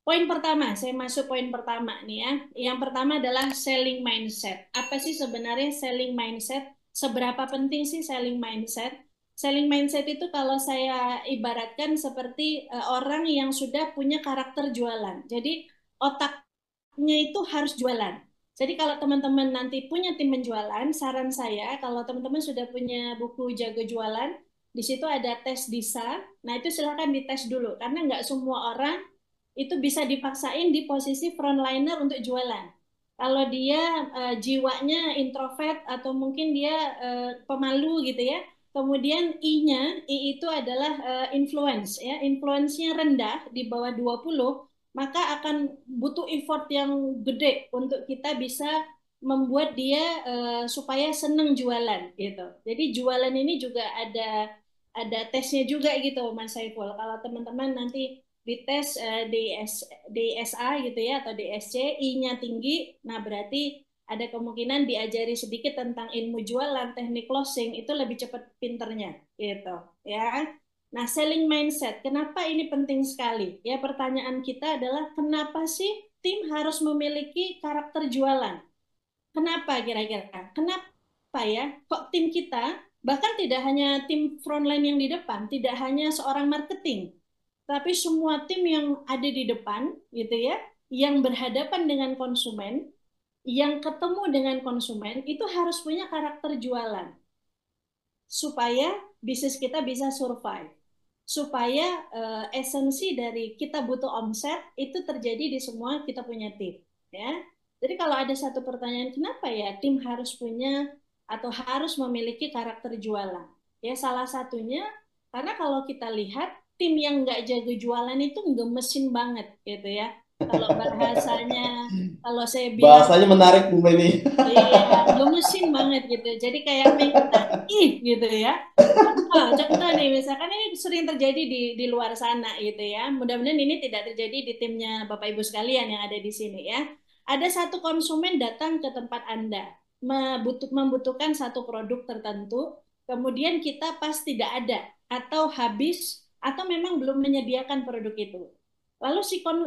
Poin pertama, saya masuk poin pertama nih ya. Yang pertama adalah selling mindset. Apa sih sebenarnya selling mindset? Seberapa penting sih selling mindset? Selling mindset itu kalau saya ibaratkan seperti orang yang sudah punya karakter jualan. Jadi otaknya itu harus jualan. Jadi kalau teman-teman nanti punya tim penjualan, saran saya kalau teman-teman sudah punya buku Jago Jualan, di situ ada tes DISA. Nah itu silahkan dites dulu karena nggak semua orang itu bisa dipaksain di posisi frontliner untuk jualan. Kalau dia jiwanya introvert atau mungkin dia pemalu gitu ya. Kemudian I itu adalah influence ya. Influence-nya rendah di bawah 20, maka akan butuh effort yang gede untuk kita bisa membuat dia supaya seneng jualan gitu. Jadi jualan ini juga ada tesnya juga gitu Mas Saiful. Kalau teman-teman nanti dites DSA gitu ya atau DSC, I-nya tinggi, nah berarti ada kemungkinan diajari sedikit tentang ilmu jualan, teknik closing itu lebih cepat pinternya gitu ya. Nah, selling mindset, kenapa ini penting sekali? Ya, pertanyaan kita adalah kenapa sih tim harus memiliki karakter jualan? Kenapa kira-kira? Kenapa ya? Kok tim kita bahkan tidak hanya tim frontline yang di depan, tidak hanya seorang marketing, tapi semua tim yang ada di depan gitu ya, yang berhadapan dengan konsumen, yang ketemu dengan konsumen itu harus punya karakter jualan supaya bisnis kita bisa survive. Supaya esensi dari kita butuh omset itu terjadi di semua kita punya tim, ya. Jadi kalau ada satu pertanyaan kenapa ya tim harus punya atau harus memiliki karakter jualan? Ya salah satunya karena kalau kita lihat tim yang nggak jago jualan itu gemesin banget gitu ya. Kalau bahasanya, kalau saya bilang Bahasanya tuh menarik Bu ini. iya, gemesin banget gitu. Jadi kayak minta ih gitu ya. Contoh nih, misalkan ini sering terjadi di luar sana gitu ya. Mudah-mudahan ini tidak terjadi di timnya Bapak Ibu sekalian yang ada di sini ya. Ada satu konsumen datang ke tempat Anda, membutuhkan satu produk tertentu, kemudian kita pas tidak ada, atau habis, atau memang belum menyediakan produk itu. Lalu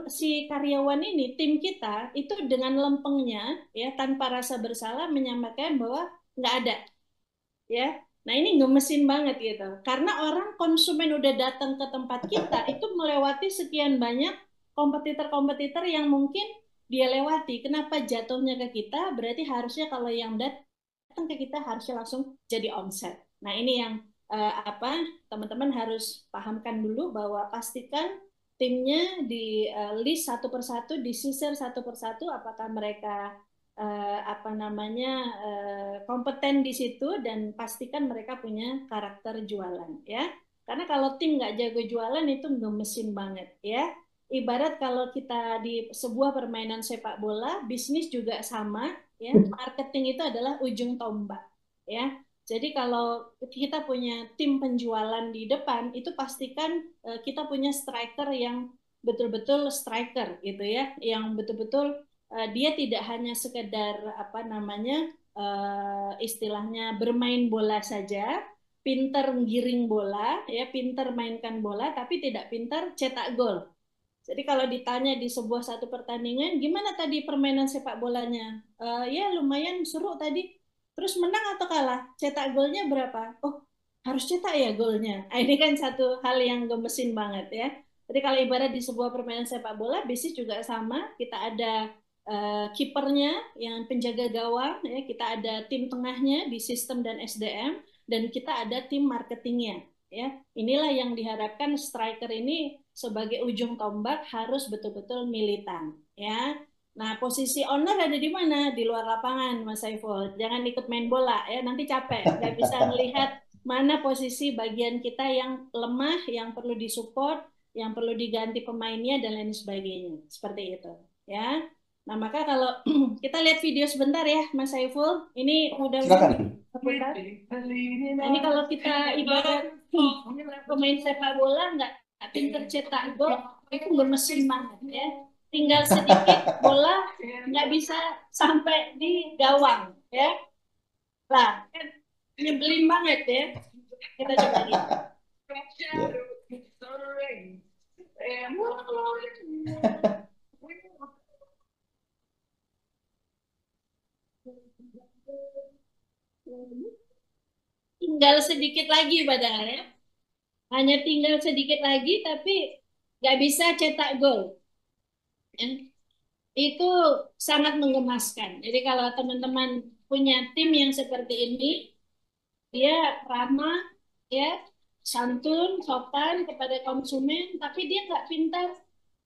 si karyawan ini, tim kita, itu dengan lempengnya, ya tanpa rasa bersalah menyampaikan bahwa nggak ada ya. Nah ini ngemesin banget gitu. Karena orang konsumen udah datang ke tempat kita itu melewati sekian banyak kompetitor-kompetitor yang mungkin dia lewati. Kenapa jatuhnya ke kita? Berarti harusnya kalau yang datang ke kita harusnya langsung jadi omset. Nah ini yang apa teman-teman harus pahamkan dulu bahwa pastikan timnya di list satu persatu, disisir satu persatu apakah mereka apa namanya kompeten di situ dan pastikan mereka punya karakter jualan ya. Karena kalau tim nggak jago jualan itu gemesin banget ya. Ibarat kalau kita di sebuah permainan sepak bola, bisnis juga sama ya. Marketing itu adalah ujung tombak ya. Jadi kalau kita punya tim penjualan di depan, itu pastikan kita punya striker yang betul-betul striker gitu ya, yang betul-betul dia tidak hanya sekedar apa namanya istilahnya bermain bola saja, pinter giring bola, ya pinter mainkan bola, tapi tidak pinter cetak gol. Jadi kalau ditanya di sebuah satu pertandingan, gimana tadi permainan sepak bolanya? Ya lumayan seru tadi. Terus menang atau kalah? Cetak golnya berapa? Oh harus cetak ya golnya. Ini kan satu hal yang gemesin banget ya. Jadi kalau ibarat di sebuah permainan sepak bola, bisnis juga sama. Kita ada kipernya yang penjaga gawang, ya kita ada tim tengahnya di sistem dan SDM, dan kita ada tim marketingnya. Ya, inilah yang diharapkan striker ini sebagai ujung tombak harus betul-betul militan. Ya, nah posisi owner ada di mana? Di luar lapangan, Mas Saiful. Jangan ikut main bola ya, nanti capek, nggak bisa melihat mana posisi bagian kita yang lemah, yang perlu disupport, yang perlu diganti pemainnya dan lain sebagainya. Seperti itu. Ya. Nah, maka kalau kita lihat video sebentar ya, Mas Saiful. Ini mudah-mudahan Silakan. seputar. Nah, ini kalau kita ibarat pemain sepak bola nggak pinter cetak gol, itu bermesin banget ya. Tinggal sedikit bola nggak bisa sampai di gawang ya. Lah, kan nyebelin banget ya. Kita coba lihat. Ya. tinggal sedikit lagi padahal ya. Hanya tinggal sedikit lagi, tapi nggak bisa cetak gol. Ya. Itu sangat menggemaskan. Jadi kalau teman-teman punya tim yang seperti ini, dia ramah, ya, santun, sopan kepada konsumen, tapi dia nggak pintar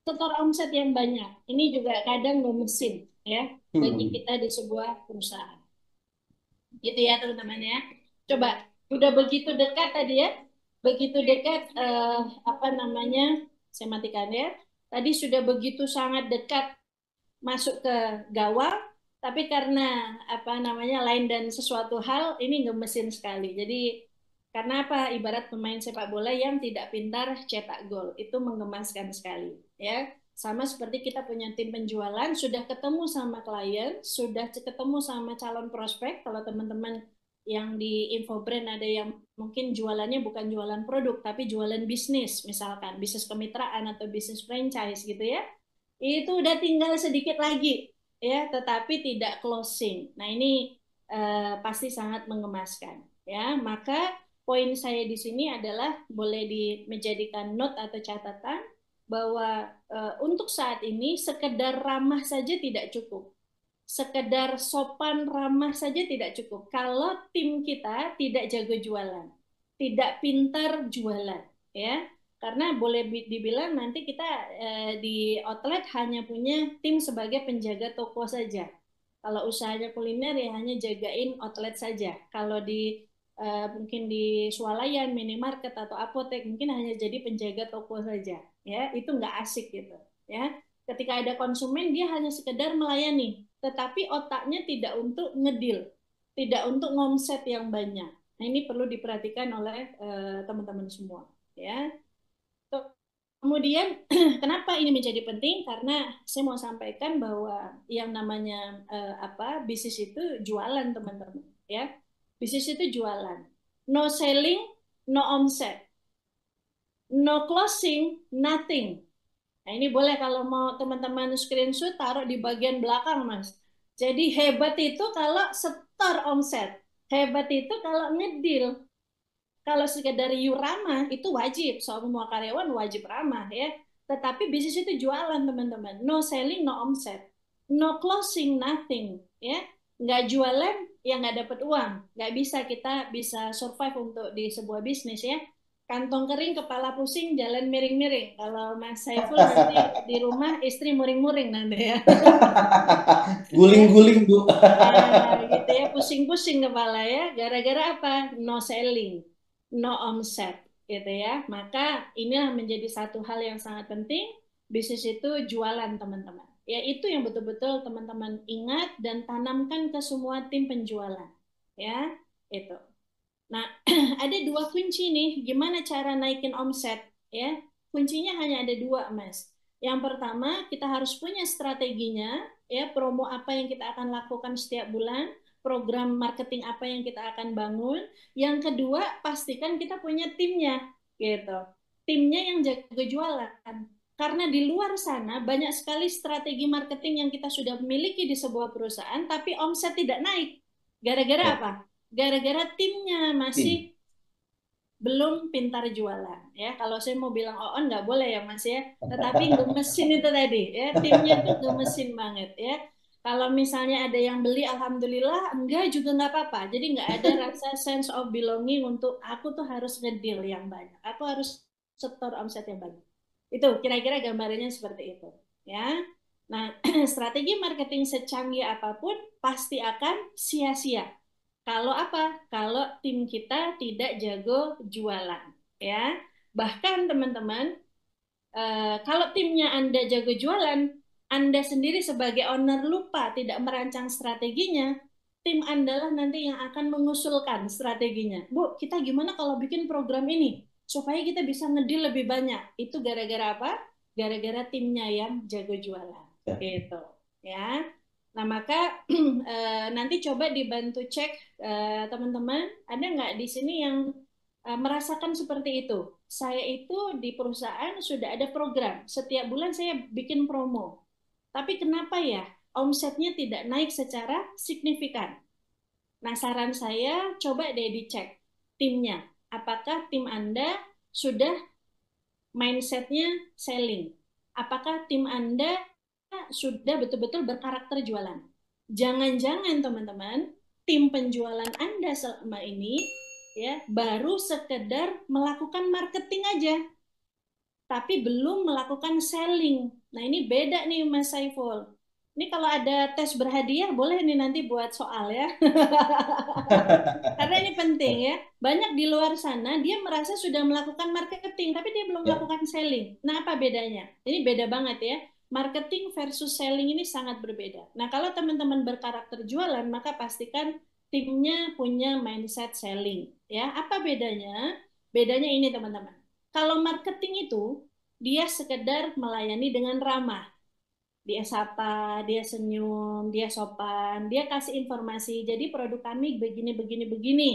setor omset yang banyak. Ini juga kadang mesin, ya, bagi Hmm. kita di sebuah perusahaan. Gitu ya teman-teman ya. Coba, udah begitu dekat tadi ya, begitu dekat apa namanya? Saya matikan ya. Tadi sudah begitu sangat dekat masuk ke gawang, tapi karena apa namanya lain dan sesuatu hal ini gemesin sekali. Jadi karena apa? Ibarat pemain sepak bola yang tidak pintar cetak gol, itu menggemaskan sekali, ya. Sama seperti kita punya tim penjualan, sudah ketemu sama klien, sudah ketemu sama calon prospek. Kalau teman-teman yang di Infobrand ada yang mungkin jualannya bukan jualan produk, tapi jualan bisnis, misalkan bisnis kemitraan atau bisnis franchise gitu ya, itu udah tinggal sedikit lagi ya, tetapi tidak closing. Nah, ini pasti sangat mengemaskan ya. Maka poin saya di sini adalah boleh dijadikan note atau catatan bahwa untuk saat ini sekedar ramah saja tidak cukup. Sekedar sopan ramah saja tidak cukup. Kalau tim kita tidak jago jualan, tidak pintar jualan, ya. Karena boleh dibilang nanti kita di outlet hanya punya tim sebagai penjaga toko saja. Kalau usahanya kuliner ya hanya jagain outlet saja. Kalau di mungkin di swalayan, minimarket atau apotek mungkin hanya jadi penjaga toko saja. Ya, itu nggak asik gitu. Ya, ketika ada konsumen dia hanya sekedar melayani, tetapi otaknya tidak untuk ngedil, tidak untuk ngomset yang banyak. Nah, ini perlu diperhatikan oleh teman-teman semua, ya. Kemudian kenapa ini menjadi penting? Karena saya mau sampaikan bahwa yang namanya apa bisnis itu jualan teman-teman, ya. Bisnis itu jualan. No selling, no omset. No closing, nothing. Nah, ini boleh kalau mau teman-teman screenshot taruh di bagian belakang, Mas. Jadi hebat itu kalau setor omset. Hebat itu kalau ngedil. Kalau sekedar you ramah itu wajib, semua karyawan wajib ramah ya. Tetapi bisnis itu jualan teman-teman, no selling, no omset, no closing, nothing ya. Nggak jualan ya nggak dapat uang, nggak bisa kita bisa survive untuk di sebuah bisnis ya. Kantong kering, kepala pusing, jalan miring-miring. Kalau Mas Saiful nanti di rumah istri muring-muring nanti ya. Ya, Guling-guling, Bu. gitu ya, pusing-pusing kepala ya, gara-gara apa? No selling, no omset, gitu ya. Maka inilah menjadi satu hal yang sangat penting. Bisnis itu jualan, teman-teman. Ya, itu yang betul-betul teman-teman ingat dan tanamkan ke semua tim penjualan. Ya, itu. Nah, ada dua kunci nih, gimana cara naikin omset, ya. Kuncinya hanya ada dua, Mas. Yang pertama, kita harus punya strateginya, ya, promo apa yang kita akan lakukan setiap bulan, program marketing apa yang kita akan bangun. Yang kedua, pastikan kita punya timnya, gitu. Timnya yang jago jualan. Karena di luar sana banyak sekali strategi marketing yang kita sudah miliki di sebuah perusahaan, tapi omset tidak naik. Gara-gara Ya, apa? Gara-gara timnya tim. masih belum pintar jualan ya. Kalau saya mau bilang on nggak boleh ya Mas ya, tetapi gemesin itu tadi ya, timnya itu gemesin banget ya. Kalau misalnya ada yang beli alhamdulillah, enggak juga nggak apa-apa, jadi nggak ada rasa sense of belonging untuk aku tuh harus ngedeal yang banyak, aku harus setor omset yang banyak. Itu kira-kira gambarannya seperti itu ya. Nah, strategi marketing secanggih apapun pasti akan sia-sia kalau apa? Kalau tim kita tidak jago jualan, ya. Bahkan teman-teman, kalau timnya Anda jago jualan, Anda sendiri sebagai owner lupa tidak merancang strateginya, tim Anda lah nanti yang akan mengusulkan strateginya. Bu, kita gimana kalau bikin program ini supaya kita bisa ngedil lebih banyak? Itu gara-gara apa? Gara-gara timnya yang jago jualan. Ya. Gitu, ya. Nah, maka nanti coba dibantu cek teman-teman, ada nggak di sini yang merasakan seperti itu? Saya itu di perusahaan sudah ada program, setiap bulan saya bikin promo. Tapi kenapa ya omsetnya tidak naik secara signifikan? Nah, saran saya coba deh dicek. timnya. Apakah tim Anda sudah mindsetnya selling? Apakah tim Anda sudah betul-betul berkarakter jualan? Jangan-jangan teman-teman, tim penjualan Anda selama ini ya baru sekedar melakukan marketing aja, tapi belum melakukan selling. Nah, ini beda nih Mas Saiful. Ini kalau ada tes berhadiah boleh nih nanti buat soal ya. Karena ini penting ya. Banyak di luar sana dia merasa sudah melakukan marketing tapi dia belum Ya. melakukan selling. Nah, apa bedanya? Ini beda banget ya. Marketing versus selling ini sangat berbeda. Nah, kalau teman-teman berkarakter jualan, maka pastikan timnya punya mindset selling. Ya, apa bedanya? Bedanya ini teman-teman. Kalau marketing itu dia sekedar melayani dengan ramah. Dia sapa, dia senyum, dia sopan, dia kasih informasi. Jadi produk kami begini, begini, begini.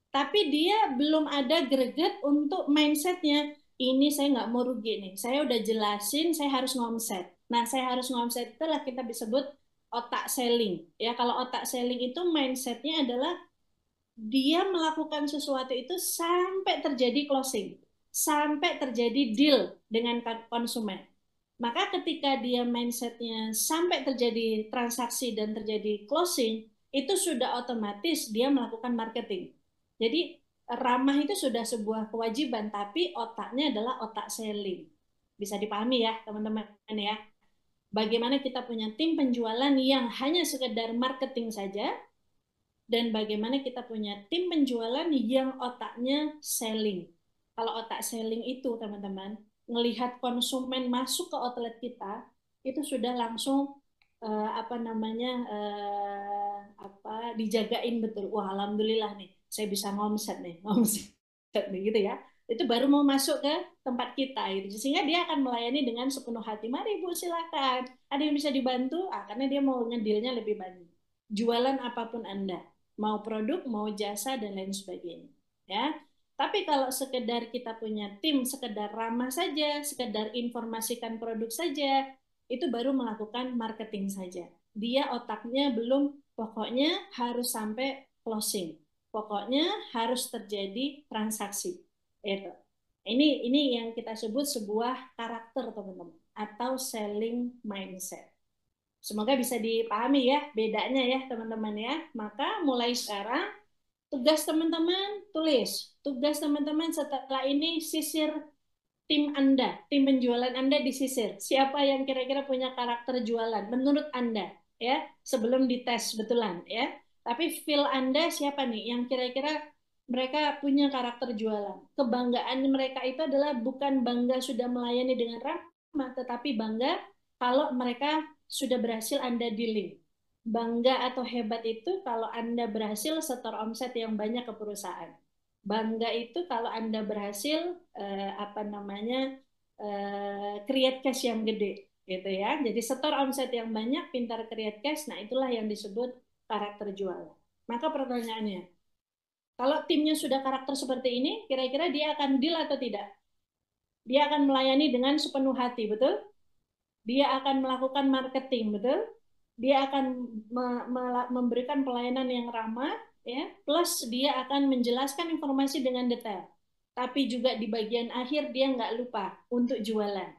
Tapi dia belum ada greget untuk mindsetnya. Ini saya nggak mau rugi nih. Saya udah jelasin, saya harus ngomset. Nah, saya harus ngomset itulah kita disebut otak selling. Ya, kalau otak selling itu mindsetnya adalah dia melakukan sesuatu itu sampai terjadi closing, sampai terjadi deal dengan konsumen. Maka ketika dia mindsetnya sampai terjadi transaksi dan terjadi closing, itu sudah otomatis dia melakukan marketing. Jadi ramah itu sudah sebuah kewajiban, tapi otaknya adalah otak selling. Bisa dipahami ya teman-teman ya. Bagaimana kita punya tim penjualan yang hanya sekedar marketing saja, dan bagaimana kita punya tim penjualan yang otaknya selling. Kalau otak selling itu teman-teman, melihat konsumen masuk ke outlet kita, itu sudah langsung apa namanya apa dijagain betul. Wah, alhamdulillah nih, saya bisa ngomset nih, ngomset nih gitu ya. Itu baru mau masuk ke tempat kita gitu. Sehingga dia akan melayani dengan sepenuh hati. Mari Bu, silakan. Ada yang bisa dibantu? Ah, karena dia mau ngedilnya lebih banyak. Jualan apapun Anda, mau produk, mau jasa dan lain sebagainya. Ya. Tapi kalau sekedar kita punya tim, sekedar ramah saja, sekedar informasikan produk saja, itu baru melakukan marketing saja. Dia otaknya belum, pokoknya harus sampai closing. Pokoknya harus terjadi transaksi. Itu. Ini yang kita sebut sebuah karakter teman-teman atau selling mindset. Semoga bisa dipahami ya bedanya ya teman-teman ya. Maka mulai sekarang tugas teman-teman tulis. Tugas teman-teman setelah ini sisir tim Anda, tim penjualan Anda disisir. Siapa yang kira-kira punya karakter jualan menurut Anda ya, sebelum dites betulan ya. Tapi feel Anda siapa nih yang kira-kira mereka punya karakter jualan. Kebanggaan mereka itu adalah bukan bangga sudah melayani dengan ramah, tetapi bangga kalau mereka sudah berhasil Anda dealing. Bangga atau hebat itu kalau Anda berhasil setor omset yang banyak ke perusahaan. Bangga itu kalau Anda berhasil apa namanya create cash yang gede gitu ya. Jadi setor omset yang banyak, pintar create cash, nah itulah yang disebut karakter jualan. Maka pertanyaannya, kalau timnya sudah karakter seperti ini, kira-kira dia akan deal atau tidak? Dia akan melayani dengan sepenuh hati, betul? Dia akan melakukan marketing, betul? Dia akan memberikan pelayanan yang ramah, ya, plus dia akan menjelaskan informasi dengan detail. Tapi juga di bagian akhir dia nggak lupa untuk jualan,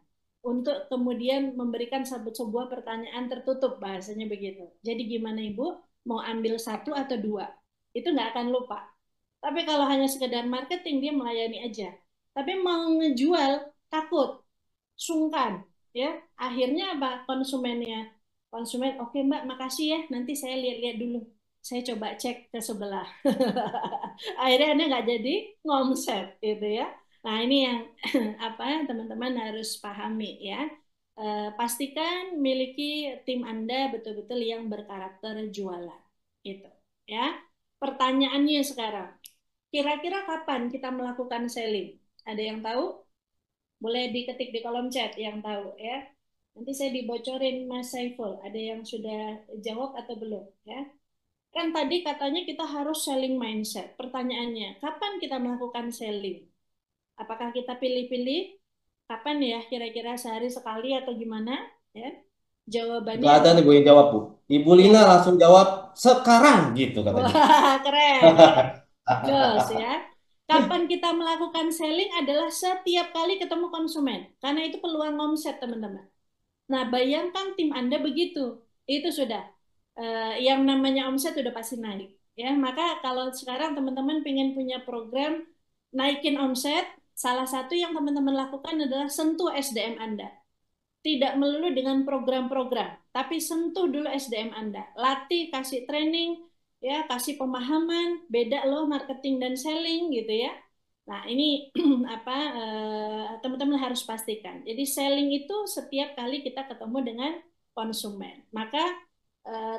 untuk kemudian memberikan sebuah pertanyaan tertutup, bahasanya begitu. Jadi gimana Ibu, mau ambil satu atau dua? Itu nggak akan lupa. Tapi kalau hanya sekedar marketing, dia melayani aja. Tapi mau ngejual, takut, sungkan, ya. Akhirnya apa? Konsumen, oke Mbak, makasih ya. Nanti saya lihat-lihat dulu. Saya coba cek ke sebelah. Akhirnya Anda nggak jadi ngomset, gitu ya. Nah, ini yang apa teman-teman harus pahami ya. Pastikan miliki tim Anda betul-betul yang berkarakter jualan. Gitu ya. Pertanyaannya sekarang, kira-kira kapan kita melakukan selling? Ada yang tahu? Boleh diketik di kolom chat yang tahu ya. Nanti saya dibocorin Mas Saiful. Ada yang sudah jawab atau belum ya? Kan tadi katanya kita harus selling mindset. Pertanyaannya, kapan kita melakukan selling? Apakah kita pilih-pilih? Kapan ya? Kira-kira sehari sekali atau gimana? Ya. Gak Jawabannya ada nih adalah Bu yang jawab Bu. Ibu Lina ya. langsung jawab sekarang gitu katanya. Wah, keren ya. Jos ya. Kapan kita melakukan selling adalah setiap kali ketemu konsumen. Karena itu peluang omset, teman-teman. Nah, bayangkan tim Anda begitu. Itu sudah. Yang namanya omset sudah pasti naik. Ya, maka kalau sekarang teman-teman ingin punya program naikin omset, salah satu yang teman-teman lakukan adalah sentuh SDM Anda. Tidak melulu dengan program-program, tapi sentuh dulu SDM Anda. Latih, kasih training, ya, kasih pemahaman, beda loh marketing dan selling gitu ya. Nah, ini apa teman-teman harus pastikan. Jadi selling itu setiap kali kita ketemu dengan konsumen. Maka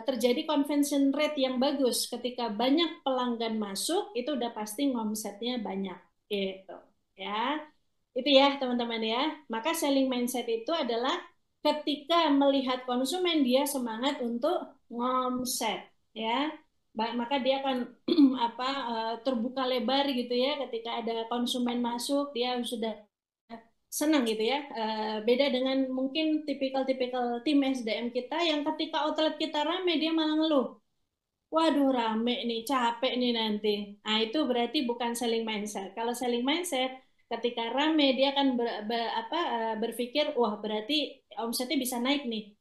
terjadi conversion rate yang bagus ketika banyak pelanggan masuk, itu udah pasti ngomsetnya banyak gitu ya. Itu ya teman-teman ya. Maka selling mindset itu adalah ketika melihat konsumen dia semangat untuk ngomset ya. Maka dia akan apa terbuka lebar gitu ya ketika ada konsumen masuk dia sudah senang gitu ya. Beda dengan mungkin tipikal-tipikal tim SDM kita yang ketika outlet kita rame dia malah ngeluh. Waduh rame nih, capek nih nanti. Nah itu berarti bukan selling mindset. Kalau selling mindset, ketika rame dia akan berpikir, wah berarti omsetnya bisa naik nih.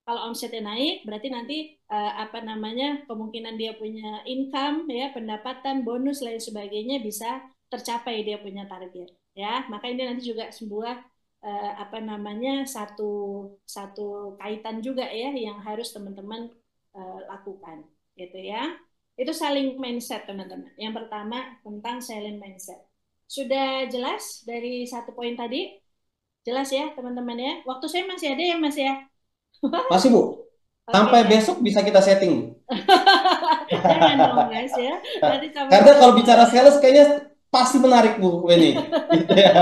Kalau omsetnya naik, berarti nanti apa namanya kemungkinan dia punya income, ya pendapatan, bonus lain sebagainya bisa tercapai dia punya target. Ya, maka ini nanti juga sebuah apa namanya satu satu kaitan juga ya yang harus teman-teman lakukan gitu ya. Itu selling mindset teman-teman. Yang pertama tentang selling mindset. Sudah jelas dari satu poin tadi? Jelas ya teman-teman ya. Waktu saya masih ada ya Mas ya? Masih, Bu. Oke Sampai ya. besok bisa kita setting. Jangan dong Mas ya. Nanti sampai Karena kalau bicara sales kayaknya pasti menarik, Bu Weni. Gitu ya.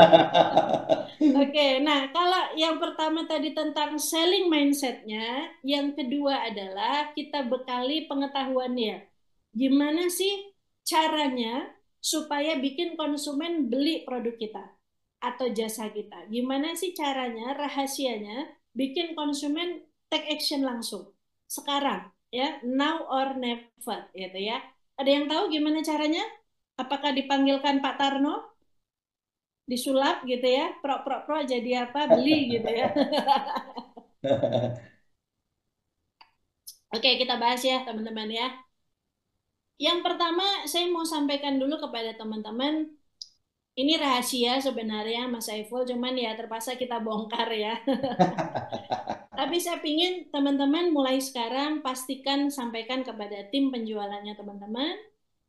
Oke, nah kalau yang pertama tadi tentang selling mindsetnya, yang kedua adalah kita bekali pengetahuannya. Gimana sih caranya supaya bikin konsumen beli produk kita atau jasa kita? Gimana sih caranya, rahasianya bikin konsumen take action langsung sekarang, ya, now or never, gitu ya. Ada yang tahu gimana caranya? Apakah dipanggilkan Pak Tarno? Disulap gitu ya, pro jadi apa beli gitu ya. Oke, kita bahas ya teman-teman ya. Yang pertama saya mau sampaikan dulu kepada teman-teman, ini rahasia sebenarnya Mas Saiful, cuman ya terpaksa kita bongkar ya. Tapi saya pingin teman-teman mulai sekarang pastikan sampaikan kepada tim penjualannya teman-teman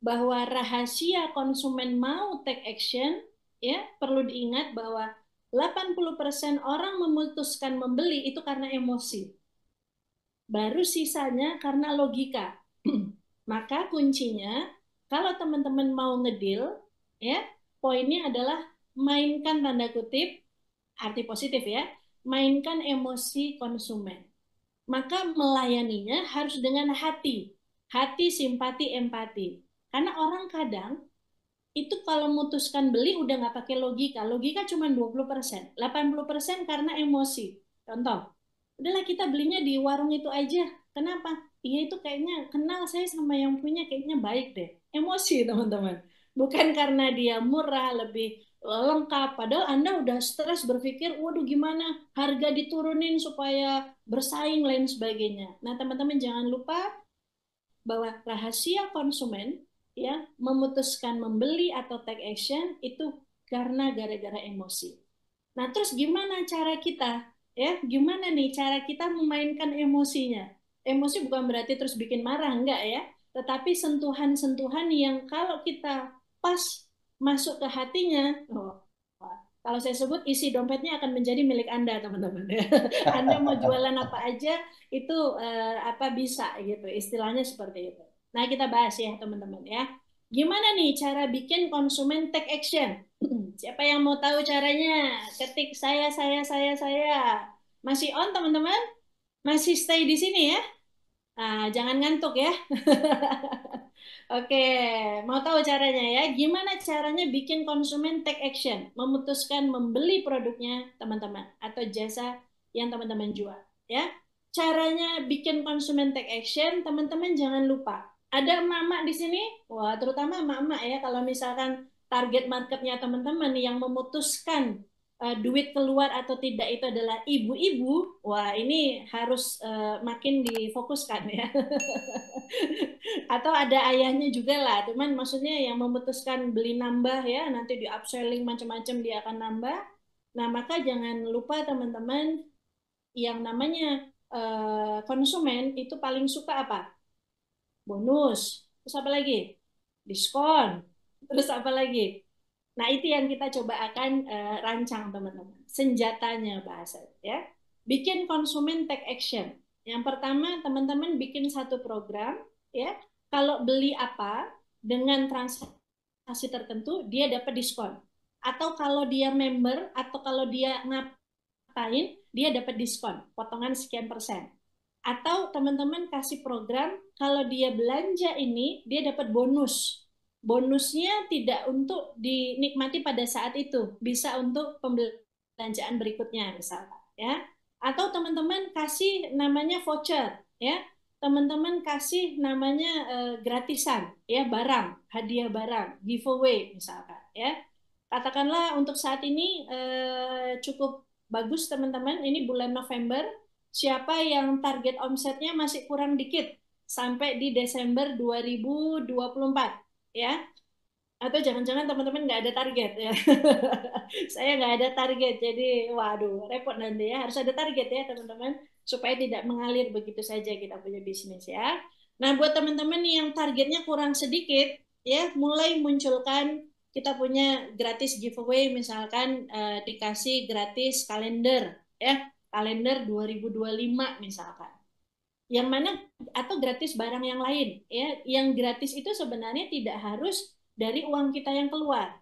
bahwa rahasia konsumen mau take action ya perlu diingat bahwa 80% orang memutuskan membeli itu karena emosi. Baru sisanya karena logika. Maka kuncinya kalau teman-teman mau ngedil ya, poinnya adalah mainkan tanda kutip arti positif ya, mainkan emosi konsumen. Maka melayaninya harus dengan hati. Hati, simpati, empati. Karena orang kadang itu kalau memutuskan beli udah nggak pakai logika. Logika cuma 20%. 80% karena emosi. Contoh, udahlah kita belinya di warung itu aja. Kenapa? Iya itu kayaknya kenal saya sama yang punya kayaknya baik deh. Emosi teman-teman. Bukan karena dia murah, lebih lengkap. Padahal Anda udah stres berpikir, waduh gimana harga diturunin supaya bersaing lain sebagainya. Nah teman-teman jangan lupa bahwa rahasia konsumen ya memutuskan membeli atau take action itu karena gara-gara emosi. Nah, terus gimana cara kita? Ya, gimana nih cara kita memainkan emosinya? Emosi bukan berarti terus bikin marah, enggak ya. Tetapi sentuhan-sentuhan yang kalau kita pas masuk ke hatinya, oh, kalau saya sebut isi dompetnya akan menjadi milik Anda, teman-teman. Anda mau jualan apa aja itu apa bisa gitu. Istilahnya seperti itu. Nah, kita bahas ya, teman-teman ya. Gimana nih cara bikin konsumen take action? Siapa yang mau tahu caranya? Ketik saya. Masih on teman-teman? Masih stay di sini ya? Nah, jangan ngantuk ya. Oke, mau tahu caranya ya? Gimana caranya bikin konsumen take action, memutuskan membeli produknya teman-teman atau jasa yang teman-teman jual, ya? Caranya bikin konsumen take action, teman-teman jangan lupa. Ada emak-emak di sini, wah terutama emak-emak ya, kalau misalkan target marketnya teman-teman yang memutuskan duit keluar atau tidak itu adalah ibu-ibu, wah ini harus makin difokuskan ya. Atau ada ayahnya juga lah, cuman maksudnya yang memutuskan beli nambah ya, nanti di upselling macam-macam dia akan nambah. Nah, maka jangan lupa teman-teman yang namanya konsumen itu paling suka apa? Bonus. Terus apa lagi? Diskon. Terus apa lagi? Nah, itu yang kita coba akan rancang teman-teman. Senjatanya bahasa ya. Bikin konsumen take action. Yang pertama, teman-teman bikin satu program ya. Kalau beli apa dengan transaksi tertentu, dia dapat diskon. Atau kalau dia member atau kalau dia ngapain, dia dapat diskon, potongan sekian persen. Atau teman-teman kasih program, kalau dia belanja ini, dia dapat bonus. Bonusnya tidak untuk dinikmati pada saat itu, bisa untuk pembelanjaan berikutnya misalnya, ya. Atau teman-teman kasih namanya voucher, ya. Teman-teman kasih namanya gratisan, ya, barang, hadiah barang, giveaway misalkan, ya. Katakanlah untuk saat ini cukup bagus teman-teman, ini bulan November, siapa yang target omsetnya masih kurang dikit sampai di Desember 2024 ya, atau jangan-jangan teman-teman nggak ada target ya. Saya nggak ada target, jadi waduh repot nanti ya, harus ada target ya teman-teman supaya tidak mengalir begitu saja kita punya bisnis ya. Nah, buat teman-teman yang targetnya kurang sedikit ya, mulai munculkan kita punya gratis giveaway, misalkan dikasih gratis kalender ya, kalender 2025 misalkan. Yang mana atau gratis barang yang lain ya. Yang gratis itu sebenarnya tidak harus dari uang kita yang keluar.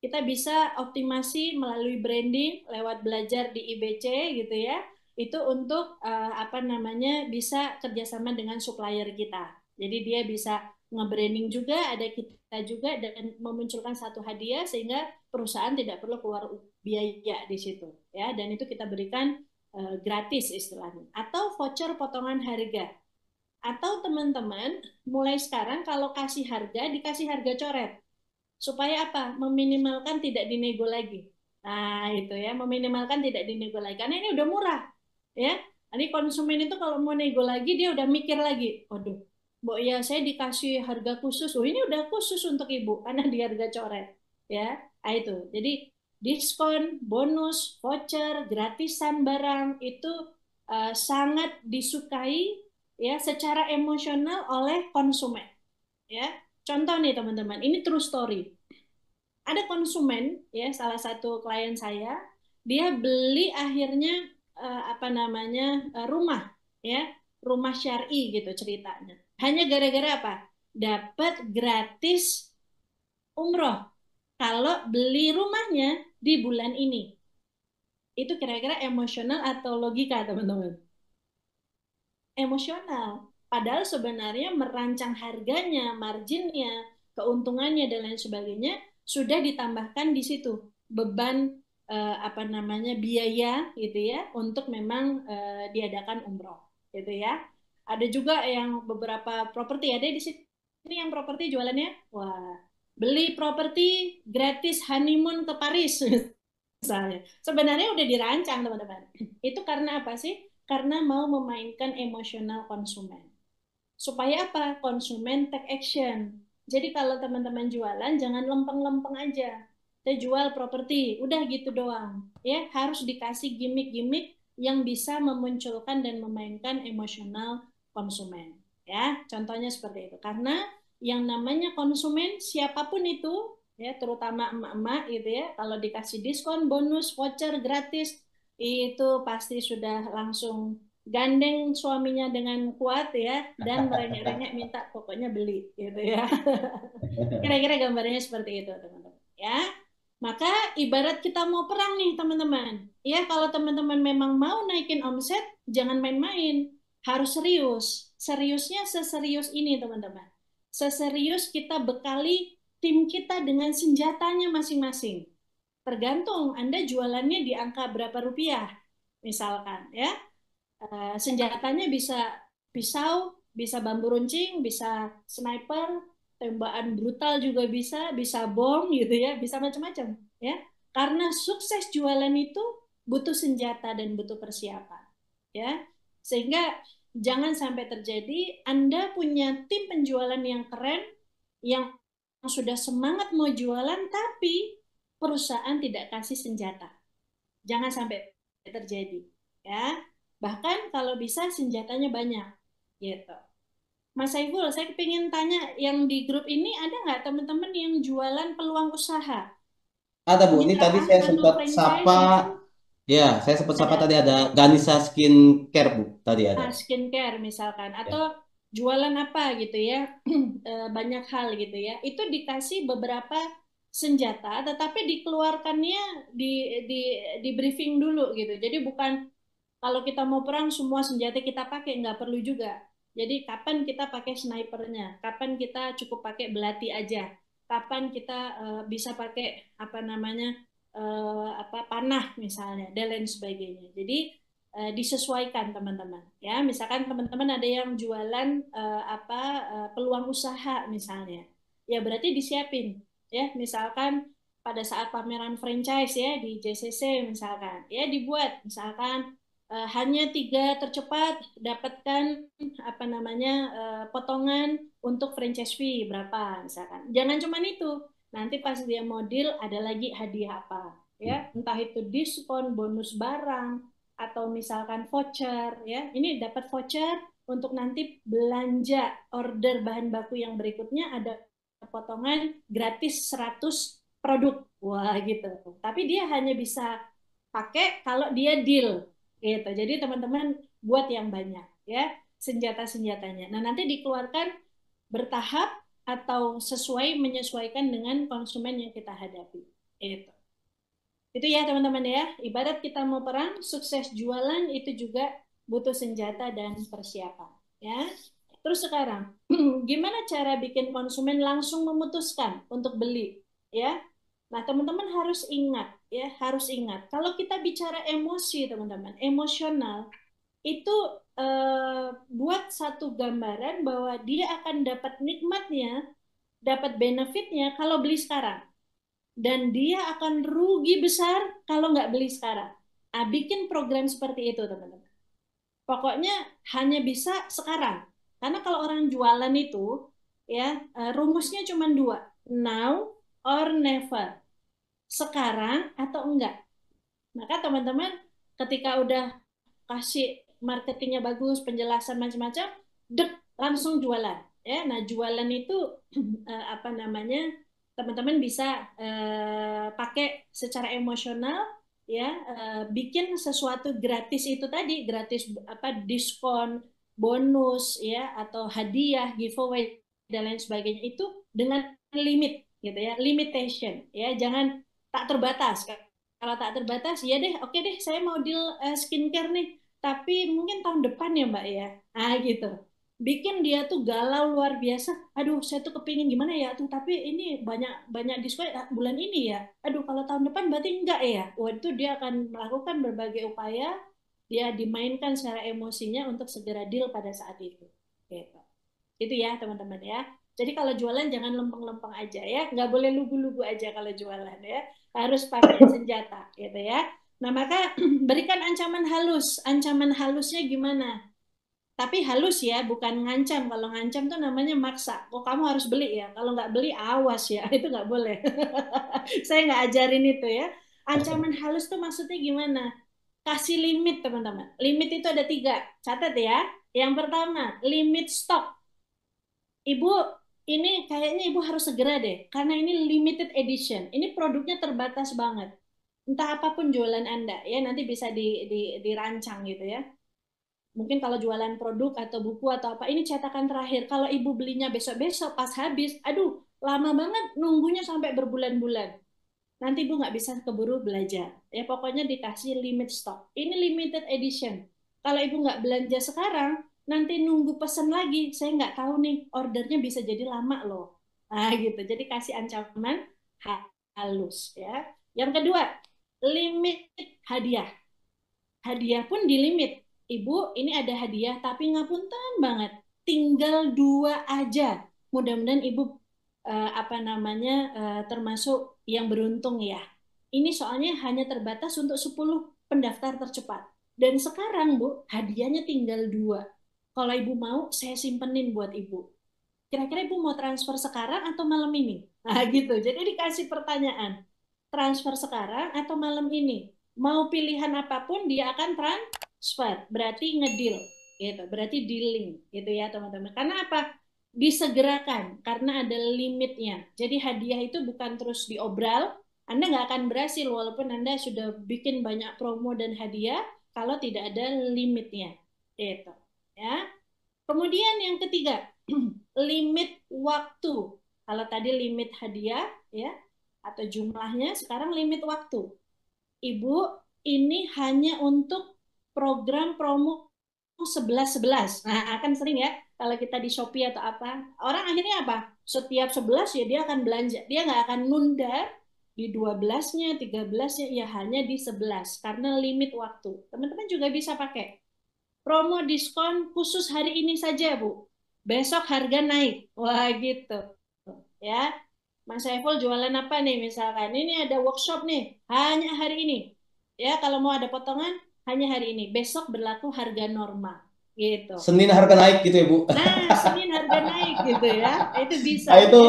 Kita bisa optimasi melalui branding lewat belajar di IBC gitu ya. Itu untuk apa namanya bisa kerjasama dengan supplier kita. Jadi dia bisa nge-branding juga, ada kita juga, dan memunculkan satu hadiah sehingga perusahaan tidak perlu keluar biaya di situ ya. Dan itu kita berikan gratis istilahnya. Atau voucher potongan harga. Atau teman-teman mulai sekarang kalau kasih harga dikasih harga coret. Supaya apa? Meminimalkan tidak dinego lagi. Nah, itu ya, meminimalkan tidak dinego lagi. Karena ini udah murah, ya. Ini konsumen itu kalau mau nego lagi, dia udah mikir lagi. Waduh, Mbok ya saya dikasih harga khusus. Oh, ini udah khusus untuk ibu, karena di harga coret. Ya, nah, itu. Jadi, diskon, bonus, voucher, gratisan barang, itu sangat disukai ya secara emosional oleh konsumen. Ya, contoh nih teman-teman, ini true story. Ada konsumen ya, salah satu klien saya, dia beli akhirnya apa namanya rumah ya, rumah syar'i gitu ceritanya. Hanya gara-gara apa? Dapat gratis umroh kalau beli rumahnya di bulan ini. Itu kira-kira emosional atau logika teman-teman? Emosional. Padahal sebenarnya merancang harganya, marginnya, keuntungannya dan lain sebagainya sudah ditambahkan di situ beban apa namanya biaya gitu ya untuk memang diadakan umroh gitu ya. Ada juga yang beberapa properti ada di sini yang properti jualannya, wah beli properti gratis honeymoon ke Paris misalnya. Sebenarnya udah dirancang teman-teman. Itu karena apa sih? Karena mau memainkan emosional konsumen. Supaya apa? Konsumen take action. Jadi kalau teman-teman jualan jangan lempeng-lempeng aja. Saya jual properti, udah gitu doang. Ya, harus dikasih gimmick-gimmick yang bisa memunculkan dan memainkan emosional konsumen. Ya, contohnya seperti itu. Karena yang namanya konsumen siapapun itu, ya terutama emak-emak gitu ya, kalau dikasih diskon, bonus, voucher, gratis, itu pasti sudah langsung gandeng suaminya dengan kuat ya dan merengek-rengek minta pokoknya beli gitu ya. Kira-kira gambarnya seperti itu teman-teman ya. Maka ibarat kita mau perang nih teman-teman. Ya kalau teman-teman memang mau naikin omset jangan main-main, harus serius. Seriusnya seserius ini teman-teman. Seserius kita bekali tim kita dengan senjatanya masing-masing. Tergantung Anda jualannya di angka berapa rupiah misalkan ya. Senjatanya bisa pisau, bisa bambu runcing, bisa sniper, tembakan brutal juga bisa bom gitu ya, bisa macam-macam ya. Karena sukses jualan itu butuh senjata dan butuh persiapan ya. Sehingga jangan sampai terjadi Anda punya tim penjualan yang keren, yang sudah semangat mau jualan, tapi perusahaan tidak kasih senjata. Jangan sampai terjadi ya. Bahkan kalau bisa senjatanya banyak gitu. Mas Saiful, saya pengen tanya, yang di grup ini ada nggak teman-teman yang jualan peluang usaha, Ada Bu, ini tadi kemitraan saya atau sempat franchise sapa, gitu? ya saya sempat sapa Ada. tadi ada Ganesha Skincare Bu, tadi ada. Skincare misalkan, Ya. atau jualan apa gitu ya, banyak hal gitu ya, itu dikasih beberapa senjata, tetapi dikeluarkannya di di briefing dulu gitu. Jadi bukan kalau kita mau perang semua senjata kita pakai, nggak perlu juga. Jadi kapan kita pakai snipernya, kapan kita cukup pakai belati aja, kapan kita bisa pakai apa namanya, apa panah misalnya dan lain sebagainya. Jadi disesuaikan teman-teman ya. Misalkan teman-teman ada yang jualan apa peluang usaha misalnya, ya berarti disiapin ya. Misalkan pada saat pameran franchise ya di JCC misalkan, ya dibuat misalkan hanya 3 tercepat dapatkan apa namanya potongan untuk franchise fee berapa misalkan. Jangan cuma itu. Nanti pas dia mau deal ada lagi hadiah apa ya, entah itu diskon, bonus barang, atau misalkan voucher ya. Ini dapat voucher untuk nanti belanja order bahan baku yang berikutnya, ada potongan gratis 100 produk. Wah gitu. Tapi dia hanya bisa pakai kalau dia deal gitu. Jadi teman-teman buat yang banyak ya senjata-senjatanya. Nah, nanti dikeluarkan bertahap atau sesuai menyesuaikan dengan konsumen yang kita hadapi. Itu ya teman-teman ya. Ibarat kita mau perang, sukses jualan itu juga butuh senjata dan persiapan ya. Terus sekarang, gimana cara bikin konsumen langsung memutuskan untuk beli ya? Nah, teman-teman harus ingat ya, harus ingat. Kalau kita bicara emosi, teman-teman, emosional itu buat satu gambaran bahwa dia akan dapat nikmatnya, dapat benefitnya kalau beli sekarang, dan dia akan rugi besar kalau nggak beli sekarang. Ah, bikin program seperti itu, teman-teman. Pokoknya hanya bisa sekarang. Karena kalau orang jualan itu, ya rumusnya cuma dua, now or never, sekarang atau enggak. Maka teman-teman ketika udah kasih marketingnya bagus, penjelasan macam-macam, dek langsung jualan. Ya, nah jualan itu apa namanya, teman-teman bisa pakai secara emosional ya, bikin sesuatu gratis itu tadi, gratis apa diskon, bonus ya, atau hadiah, giveaway dan lain sebagainya itu dengan limit gitu ya, limitation ya, jangan tak terbatas. Kalau tak terbatas, ya deh, oke deh, saya mau deal skincare nih, tapi mungkin tahun depan ya Mbak ya. Ah gitu. Bikin dia tuh galau luar biasa. Aduh, saya tuh kepingin gimana ya tuh, tapi ini banyak banyak diskon bulan ini ya. Aduh, kalau tahun depan berarti enggak ya. Waktu dia akan melakukan berbagai upaya, dia dimainkan secara emosinya untuk segera deal pada saat itu. Gitu. Itu ya teman-teman ya. Jadi kalau jualan jangan lempeng-lempeng aja ya, nggak boleh lugu-lugu aja kalau jualan ya, harus pakai senjata gitu ya. Nah maka berikan ancaman halus. Ancaman halusnya gimana? Tapi halus ya, bukan ngancam. Kalau ngancam tuh namanya maksa. Oh kamu harus beli ya. Kalau nggak beli awas ya, itu nggak boleh. Saya nggak ajarin itu ya. Ancaman halus tuh maksudnya gimana? Kasih limit teman-teman. Limit itu ada 3. Catat ya. Yang pertama, limit stok. Ibu, ini kayaknya Ibu harus segera deh, karena ini limited edition. Ini produknya terbatas banget. Entah apapun jualan Anda, ya nanti bisa dirancang gitu ya. Mungkin kalau jualan produk atau buku atau apa, ini cetakan terakhir. Kalau Ibu belinya besok-besok pas habis, aduh, lama banget nunggunya sampai berbulan-bulan. Nanti Ibu nggak bisa keburu belajar. Ya pokoknya dikasih limit stock. Ini limited edition. Kalau Ibu nggak belanja sekarang, nanti nunggu pesan lagi. Saya nggak tahu nih, ordernya bisa jadi lama loh. Nah gitu. Jadi kasih ancaman halus ya. Yang kedua, limit hadiah. Hadiah pun dilimit. Ibu, ini ada hadiah, tapi ngapunten banget. Tinggal 2 aja. Mudah-mudahan Ibu apa namanya termasuk yang beruntung ya. Ini soalnya hanya terbatas untuk 10 pendaftar tercepat. Dan sekarang Bu, hadiahnya tinggal 2. Kalau Ibu mau, saya simpenin buat Ibu. Kira-kira Ibu mau transfer sekarang atau malam ini? Nah gitu, jadi dikasih pertanyaan. Transfer sekarang atau malam ini? Mau pilihan apapun dia akan transfer, berarti ngedeal gitu, berarti dealing gitu ya teman-teman. Karena apa? Disegerakan, karena ada limitnya. Jadi hadiah itu bukan terus diobral, Anda nggak akan berhasil walaupun Anda sudah bikin banyak promo dan hadiah kalau tidak ada limitnya. Gitu. Ya. Kemudian yang ketiga, limit waktu. Kalau tadi limit hadiah ya atau jumlahnya, sekarang limit waktu. Ibu, ini hanya untuk program promo 11-11. Nah, akan sering ya kalau kita di Shopee atau apa. Orang akhirnya apa? Setiap 11 ya dia akan belanja. Dia nggak akan nunda di 12-nya, 13-nya, ya hanya di 11 karena limit waktu. Teman-teman juga bisa pakai promo diskon khusus hari ini saja, Bu. Besok harga naik. Wah, gitu. Ya. Mas Saiful jualan apa nih misalkan? Ini ada workshop nih, hanya hari ini. Ya, kalau mau ada potongan hanya hari ini. Besok berlaku harga normal. Gitu. Senin harga naik gitu ya Bu. Nah, Senin harga naik gitu ya. Itu bisa Nah, itu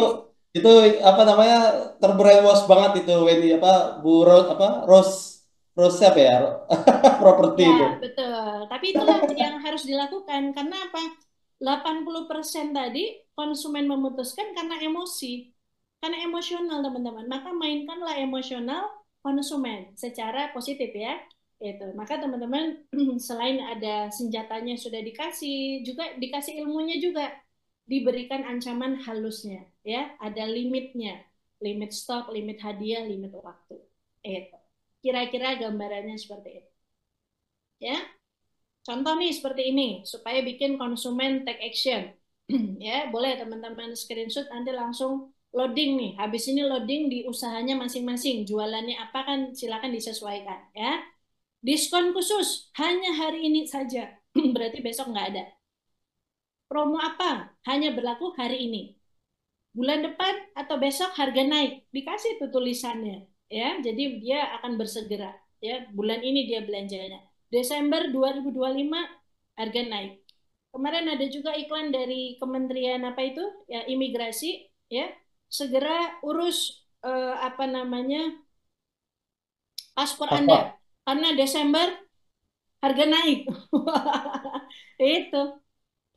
ya. itu apa namanya terbrainwash banget itu Wendy apa Bu Rose apa Rose Rose siapa ya properti Ya, itu. betul. Tapi itulah yang harus dilakukan. Karena apa? 80% tadi konsumen memutuskan karena emosi. Karena emosional, teman-teman. Maka mainkanlah emosional konsumen secara positif ya. Itu. Maka teman-teman selain ada senjatanya sudah dikasih, juga dikasih ilmunya juga. Diberikan ancaman halusnya ya. Ada limitnya. Limit stok, limit hadiah, limit waktu. Itu. Kira-kira gambarannya seperti itu. Ya. Contoh nih seperti ini supaya bikin konsumen take action. Ya, boleh teman-teman screenshot nanti langsung loading nih. Habis ini loading di usahanya masing-masing. Jualannya apa kan silakan disesuaikan ya. Diskon khusus hanya hari ini saja. Berarti besok nggak ada. Promo apa? Hanya berlaku hari ini. Bulan depan atau besok harga naik. Dikasih tuh tulisannya ya. Jadi dia akan bersegera ya. Bulan ini dia belanjanya. Desember 2025 harga naik. Kemarin ada juga iklan dari Kementerian apa itu ya imigrasi ya segera urus apa namanya paspor Paspor. Anda karena Desember harga naik. itu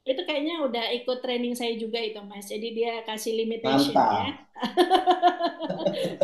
itu kayaknya udah ikut training saya juga itu Mas. Jadi dia kasih limitation ya. Mantap.